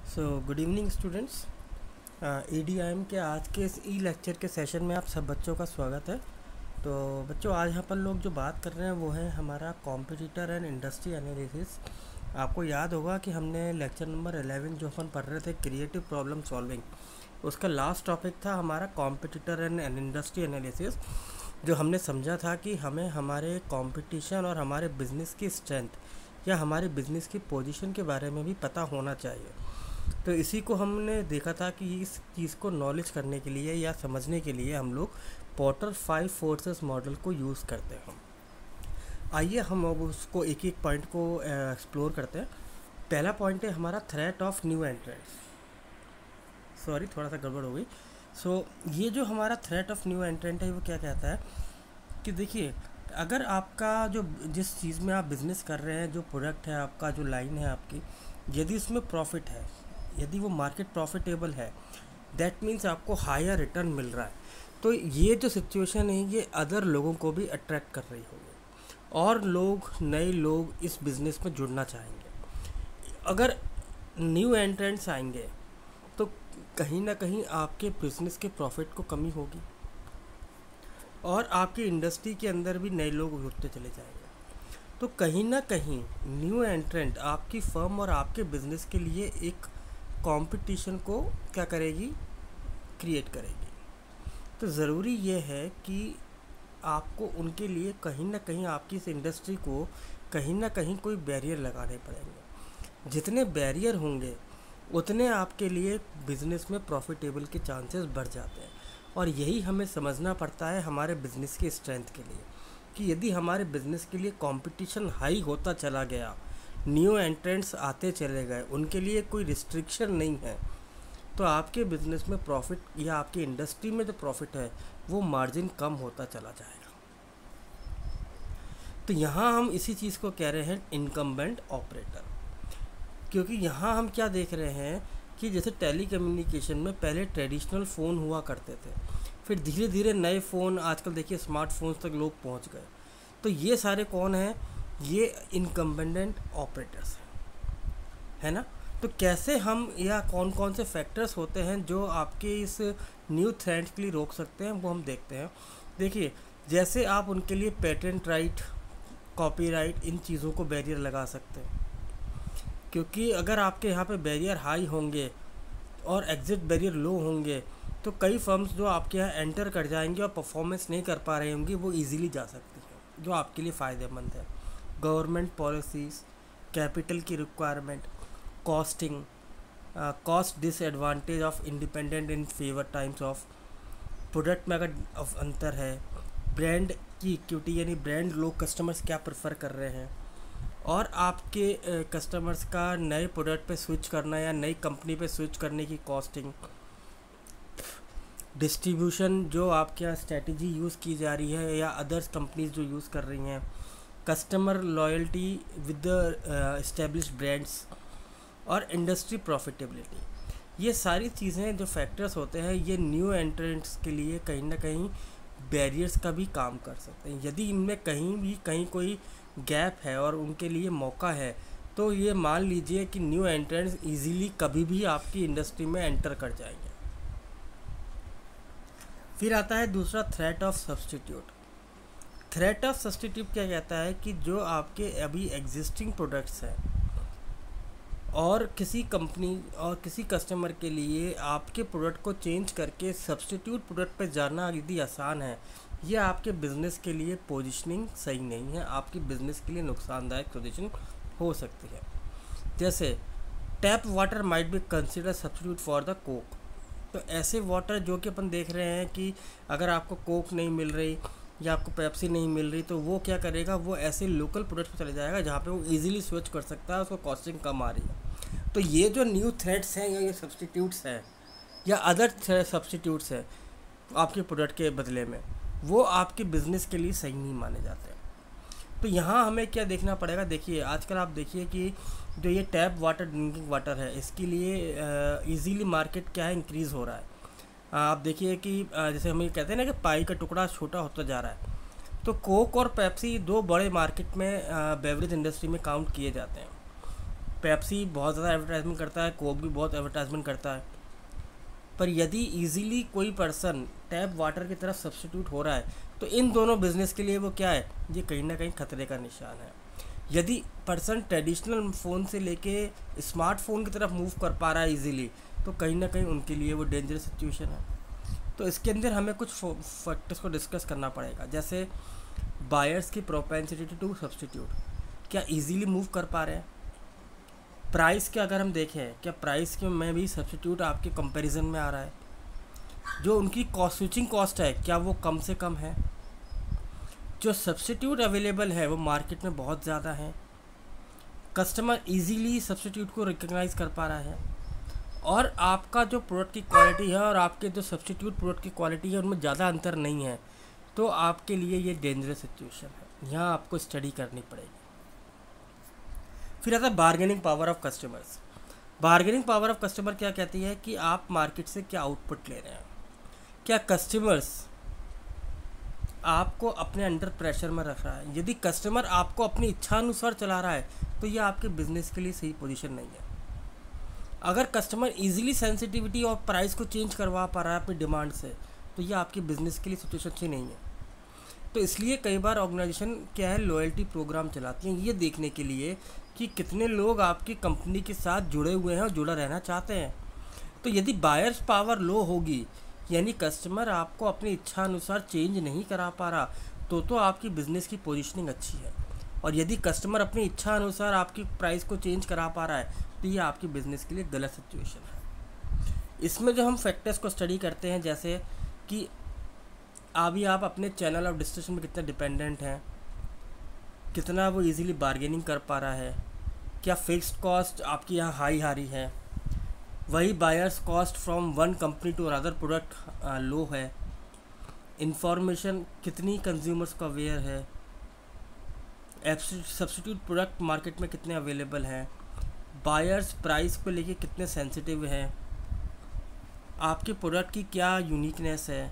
Good evening students. EDIM के आज के इस ई लेक्चर के सेशन में आप सब बच्चों का स्वागत है। तो बच्चों, आज यहाँ पर लोग जो बात कर रहे हैं वो है हमारा कॉम्पिटिटर एंड इंडस्ट्री एनालिसिस। आपको याद होगा कि हमने लेक्चर नंबर 11 जो अपन पढ़ रहे थे क्रिएटिव प्रॉब्लम सॉल्विंग, उसका लास्ट टॉपिक था हमारा कॉम्पिटिटर एंड इंडस्ट्री एनालिसिस, जो हमने समझा था कि हमें हमारे कंपटीशन और हमारे बिज़नेस की स्ट्रेंथ या हमारे बिज़नेस की पोजीशन के बारे में भी पता होना चाहिए। तो इसी को हमने देखा था कि इस चीज़ को नॉलेज करने के लिए या समझने के लिए हम लोग पॉटर 5 फोर्सेस मॉडल को यूज़ करते हैं। आइए हम अब उसको एक एक पॉइंट को एक्सप्लोर करते हैं। पहला पॉइंट है हमारा threat of new entrants. Sorry, थोड़ा सा गड़बड़ हो गई। ये जो हमारा थ्रेट ऑफ न्यू एंट्रेंट है वो क्या कहता है कि देखिए, अगर आपका जो जिस चीज़ में आप बिज़नेस कर रहे हैं, जो प्रोडक्ट है आपका, जो लाइन है आपकी, यदि उसमें प्रॉफिट है, यदि वो मार्केट प्रॉफिटेबल है, दैट मीन्स आपको हायर रिटर्न मिल रहा है, तो ये जो सिचुएशन है ये अदर लोगों को भी अट्रैक्ट कर रही होगी और नए लोग इस बिज़नेस में जुड़ना चाहेंगे। अगर न्यू एंट्रेंट्स आएंगे तो कहीं ना कहीं आपके बिज़नेस के प्रॉफिट को कमी होगी और आपकी इंडस्ट्री के अंदर भी नए लोग जुड़ते चले जाएंगे। तो कहीं ना कहीं न्यू एंट्रेंट आपकी फर्म और आपके बिज़नेस के लिए एक कंपटीशन को क्या करेगी, क्रिएट करेगी। तो ज़रूरी ये है कि आपको उनके लिए कहीं ना कहीं आपकी इस इंडस्ट्री को कहीं ना कहीं कोई बैरियर लगाने पड़ेंगे। जितने बैरियर होंगे उतने आपके लिए बिज़नेस में प्रॉफिटेबल के चांसेस बढ़ जाते हैं। और यही हमें समझना पड़ता है हमारे बिज़नेस की स्ट्रेंथ के लिए कि यदि हमारे बिज़नेस के लिए कंपटीशन हाई होता चला गया, न्यू एंट्रेंट्स आते चले गए, उनके लिए कोई रिस्ट्रिक्शन नहीं है, तो आपके बिज़नेस में प्रॉफिट या आपकी इंडस्ट्री में जो प्रॉफिट है वो मार्जिन कम होता चला जाएगा। तो यहाँ हम इसी चीज़ को कह रहे हैं इनकम्बेंट ऑपरेटर, क्योंकि यहाँ हम क्या देख रहे हैं कि जैसे टेलीकम्युनिकेशन में पहले ट्रेडिशनल फ़ोन हुआ करते थे, फिर धीरे धीरे नए फ़ोन, आजकल देखिए स्मार्टफोन्स तक लोग पहुँच गए। तो ये सारे कौन हैं? ये इनकम्बेंट ऑपरेटर्स है ना। तो कैसे हम या कौन कौन से फैक्टर्स होते हैं जो आपके इस न्यू थ्रेट के लिए रोक सकते हैं, वो हम देखते हैं। देखिए, जैसे आप उनके लिए पेटेंट राइट, कॉपीराइट, इन चीज़ों को बैरियर लगा सकते हैं, क्योंकि अगर आपके यहाँ पे बैरियर हाई होंगे और एग्जिट बैरियर लो होंगे तो कई फर्म्स जो आपके यहाँ एंटर कर जाएंगे और परफॉर्मेंस नहीं कर पा रही होंगी, वो ईजिली जा सकती हैं, जो आपके लिए फ़ायदेमंद है। गवर्नमेंट पॉलिसीज़, कैपिटल की requirement, costing, cost disadvantage of independent in favour times of, product में अगर अंतर है, ब्रांड की इक्विटी यानी ब्रांड लोग कस्टमर्स क्या प्रेफर कर रहे हैं, और आपके कस्टमर्स का नए प्रोडक्ट पे स्विच करना या नई कंपनी पे स्विच करने की कॉस्टिंग, डिस्ट्रीब्यूशन जो आपके यहाँ स्ट्रेटजी यूज़ की जा रही है या अदर्स कंपनीज जो यूज़ कर रही हैं, customer loyalty with the established brands, और इंडस्ट्री प्रॉफिटेबिलिटी। ये सारी चीज़ें जो फैक्टर्स होते हैं ये न्यू एंट्रेंट्स के लिए कहीं ना कहीं बैरियर्स का भी काम कर सकते हैं। यदि इनमें कहीं कोई गैप है और उनके लिए मौका है, तो ये मान लीजिए कि न्यू एंट्रेंट्स इजीली कभी भी आपकी इंडस्ट्री में एंटर कर जाएंगे। फिर आता है दूसरा, threat of substitute. Threat of substitute क्या कहता है कि जो आपके अभी एग्जिस्टिंग प्रोडक्ट्स हैं और किसी कंपनी और किसी कस्टमर के लिए आपके प्रोडक्ट को चेंज करके सब्स्टिट्यूट प्रोडक्ट पे जाना यदि आसान है, ये आपके बिज़नेस के लिए पोजीशनिंग सही नहीं है, आपकी बिज़नेस के लिए नुकसानदायक पोजीशन हो सकती है। जैसे tap water might be consider substitute for the Coke. तो ऐसे वाटर जो कि अपन देख रहे हैं कि अगर आपको कोक नहीं मिल रही या आपको पेप्सी नहीं मिल रही, तो वो क्या करेगा, वो ऐसे लोकल प्रोडक्ट पे चले जाएगा जहाँ पे वो इजीली स्विच कर सकता है, उसको कॉस्टिंग कम आ रही है। तो ये जो न्यू थ्रेट्स हैं या ये सब्स्टिट्यूट्स हैं या अदर सब्स्टिट्यूट्स हैं आपके प्रोडक्ट के बदले में, वो आपके बिज़नेस के लिए सही नहीं माने जाते। तो यहाँ हमें क्या देखना पड़ेगा? देखिए, आजकल आप देखिए कि जो ये टैप वाटर, ड्रिंकिंग वाटर है, इसके लिए ईजीली मार्केट क्या है, इंक्रीज़ हो रहा है। आप देखिए कि जैसे हम ये कहते हैं ना कि पाई का टुकड़ा छोटा होता जा रहा है, तो कोक और पेप्सी दो बड़े मार्केट में बेवरेज इंडस्ट्री में काउंट किए जाते हैं। पेप्सी बहुत ज़्यादा एडवर्टाइजमेंट करता है, कोक भी बहुत एडवर्टाइजमेंट करता है, पर यदि इजीली कोई पर्सन टैप वाटर की तरफ सब्स्टिट्यूट हो रहा है तो इन दोनों बिजनेस के लिए वो क्या है, ये कहीं ना कहीं खतरे का निशान है। यदि पर्सन ट्रेडिशनल फ़ोन से लेके स्मार्टफोन की तरफ मूव कर पा रहा है इजीली, तो कहीं ना कहीं उनके लिए वो डेंजरस सिचुएशन है। तो इसके अंदर हमें कुछ फैक्टर्स को डिस्कस करना पड़ेगा, जैसे बायर्स की प्रोपेंसिटी टू सब्स्टिट्यूट, क्या इजीली मूव कर पा रहे हैं। प्राइस के अगर हम देखें, क्या प्राइस के में भी सब्स्टिट्यूट आपके कंपैरिजन में आ रहा है। जो उनकी कॉस्ट स्विचिंग कॉस्ट है, क्या वो कम से कम है। जो सब्स्टिट्यूट अवेलेबल है वो मार्केट में बहुत ज़्यादा है। कस्टमर इजीली सब्स्टिट्यूट को रिकग्नाइज कर पा रहा है, और आपका जो प्रोडक्ट की क्वालिटी है और आपके जो सब्स्टिट्यूट प्रोडक्ट की क्वालिटी है उनमें ज़्यादा अंतर नहीं है, तो आपके लिए ये डेंजरस सिचुएशन है। यहाँ आपको स्टडी करनी पड़ेगी। फिर आता है bargaining power of customers. Bargaining power of customer क्या कहती है कि आप मार्केट से क्या आउटपुट ले रहे हैं। क्या कस्टमर्स आपको अपने अंडर प्रेशर में रख रहा है। यदि कस्टमर आपको अपनी इच्छा अनुसार चला रहा है तो ये आपके बिजनेस के लिए सही पोजीशन नहीं है। अगर कस्टमर इजीली सेंसिटिविटी और प्राइस को चेंज करवा पा रहा है अपनी डिमांड से, तो ये आपके बिजनेस के लिए सिचुएशन अच्छी नहीं है। तो इसलिए कई बार ऑर्गेनाइजेशन क्या है, लॉयल्टी प्रोग्राम चलाती हैं ये देखने के लिए कि कितने लोग आपकी कंपनी के साथ जुड़े हुए हैं और जुड़ा रहना चाहते हैं। तो यदि बायर्स पावर लो होगी, यानी कस्टमर आपको अपनी इच्छा अनुसार चेंज नहीं करा पा रहा, तो आपकी बिज़नेस की पोजीशनिंग अच्छी है। और यदि कस्टमर अपनी इच्छा अनुसार आपकी प्राइस को चेंज करा पा रहा है, तो ये आपकी बिज़नेस के लिए गलत सिचुएशन है। इसमें जो हम फैक्टर्स को स्टडी करते हैं, जैसे कि अभी आप अपने चैनल ऑफ डिस्ट्रीब्यूशन में कितना डिपेंडेंट हैं, कितना वो इजीली बार्गेनिंग कर पा रहा है, क्या फिक्स्ड कॉस्ट आपकी यहाँ हाई आ रही है, वही buyers cost from one company to other product low है, इंफॉर्मेशन कितनी कंज्यूमर्स को अवेयर है, सब्स्टिट्यूट प्रोडक्ट मार्केट में कितने अवेलेबल हैं, बायर्स प्राइस को लेके कितने सेंसिटिव हैं, आपके प्रोडक्ट की क्या यूनिकनेस है,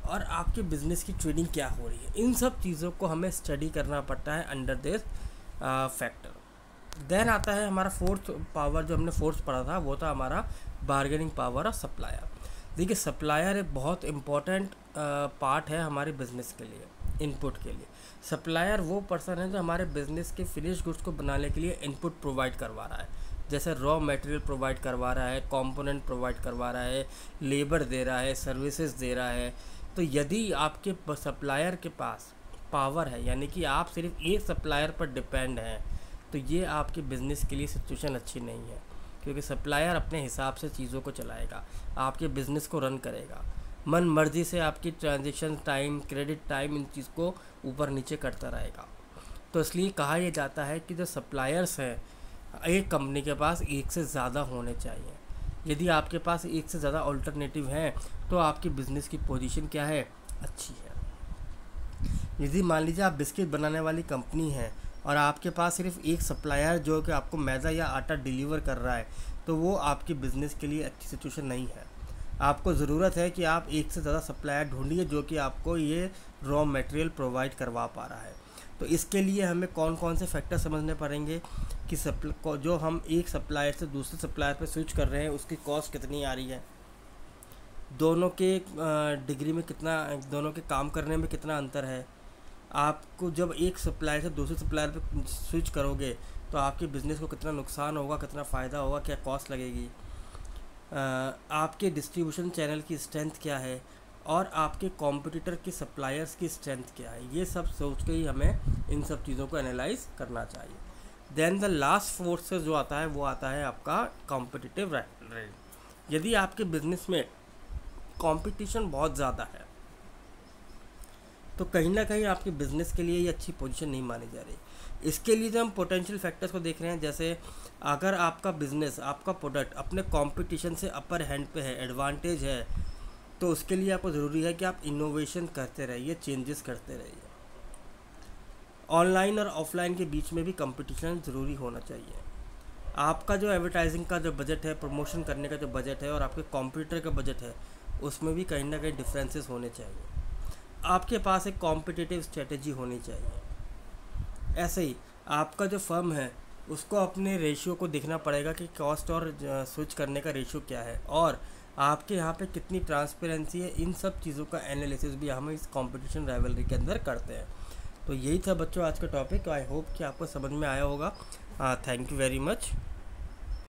और आपके बिज़नेस की ट्रेडिंग क्या हो रही है। इन सब चीज़ों को हमें स्टडी करना पड़ता है अंडर दिस फैक्टर। देन आता है हमारा फोर्थ पावर, जो हमने फोर्थ पढ़ा था वो था हमारा बार्गेनिंग पावर ऑफ सप्लायर। देखिए सप्लायर एक बहुत इम्पॉर्टेंट पार्ट है हमारे बिज़नेस के लिए, इनपुट के लिए। सप्लायर वो पर्सन है जो हमारे बिज़नेस के फिनिश गुड्स को बनाने के लिए इनपुट प्रोवाइड करवा रहा है, जैसे रॉ मटेरियल प्रोवाइड करवा रहा है, कंपोनेंट प्रोवाइड करवा रहा है, लेबर दे रहा है, सर्विसेज दे रहा है। तो यदि आपके सप्लायर के पास पावर है, यानी कि आप सिर्फ एक सप्लायर पर डिपेंड हैं, तो ये आपके बिज़नेस के लिए सिचुएशन अच्छी नहीं है, क्योंकि सप्लायर अपने हिसाब से चीज़ों को चलाएगा, आपके बिज़नेस को रन करेगा, मन मर्जी से आपकी ट्रांजैक्शन टाइम, क्रेडिट टाइम, इन चीज़ को ऊपर नीचे करता रहेगा। तो इसलिए कहा यह जाता है कि जो सप्लायर्स हैं एक कंपनी के पास एक से ज़्यादा होने चाहिए। यदि आपके पास एक से ज़्यादा अल्टरनेटिव हैं तो आपकी बिज़नेस की पोजीशन क्या है, अच्छी है। यदि मान लीजिए आप बिस्किट बनाने वाली कंपनी है और आपके पास सिर्फ एक सप्लायर जो कि आपको मैदा या आटा डिलीवर कर रहा है, तो वो आपकी बिज़नेस के लिए अच्छी सिचुएशन नहीं है। आपको ज़रूरत है कि आप एक से ज़्यादा सप्लायर ढूंढिए जो कि आपको ये रॉ मटेरियल प्रोवाइड करवा पा रहा है। तो इसके लिए हमें कौन कौन से फैक्टर समझने पड़ेंगे कि जो हम एक सप्लायर से दूसरे सप्लायर पे स्विच कर रहे हैं उसकी कॉस्ट कितनी आ रही है, दोनों के डिग्री में कितना, दोनों के काम करने में कितना अंतर है। आपको जब एक सप्लायर से दूसरे सप्लायर पे स्विच करोगे तो आपके बिज़नेस को कितना नुकसान होगा, कितना फ़ायदा होगा, क्या कॉस्ट लगेगी, आपके डिस्ट्रीब्यूशन चैनल की स्ट्रेंथ क्या है, और आपके कॉम्पिटिटर के सप्लायर्स की स्ट्रेंथ क्या है। ये सब सोच के ही हमें इन सब चीज़ों को एनालाइज करना चाहिए। देन द लास्ट फोर्स जो आता है वो आता है आपका कॉम्पिटिटिव रेट। यदि आपके बिजनेस में कंपटीशन बहुत ज़्यादा है तो कहीं ना कहीं आपके बिज़नेस के लिए ये अच्छी पोजीशन नहीं मानी जा रही। इसके लिए जो हम पोटेंशियल फैक्टर्स को देख रहे हैं, जैसे अगर आपका बिज़नेस, आपका प्रोडक्ट अपने कंपटीशन से अपर हैंड पे है, एडवांटेज है, तो उसके लिए आपको ज़रूरी है कि आप इनोवेशन करते रहिए, चेंजेस करते रहिए। ऑनलाइन और ऑफलाइन के बीच में भी कंपटीशन ज़रूरी होना चाहिए। आपका जो एडवर्टाइजिंग का जो बजट है, प्रमोशन करने का जो बजट है, और आपके कॉम्पिटिटर का बजट है, उसमें भी कहीं ना कहीं डिफरेंसेस होने चाहिए। आपके पास एक कॉम्पिटिटिव स्ट्रेटजी होनी चाहिए। ऐसे ही आपका जो फर्म है उसको अपने रेशियो को देखना पड़ेगा कि कॉस्ट और स्विच करने का रेशियो क्या है, और आपके यहाँ पे कितनी ट्रांसपेरेंसी है। इन सब चीज़ों का एनालिसिस भी हम इस कंपटीशन राइवलरी के अंदर करते हैं। तो यही था बच्चों आज का टॉपिक। आई होप कि आपको समझ में आया होगा। Thank you very much.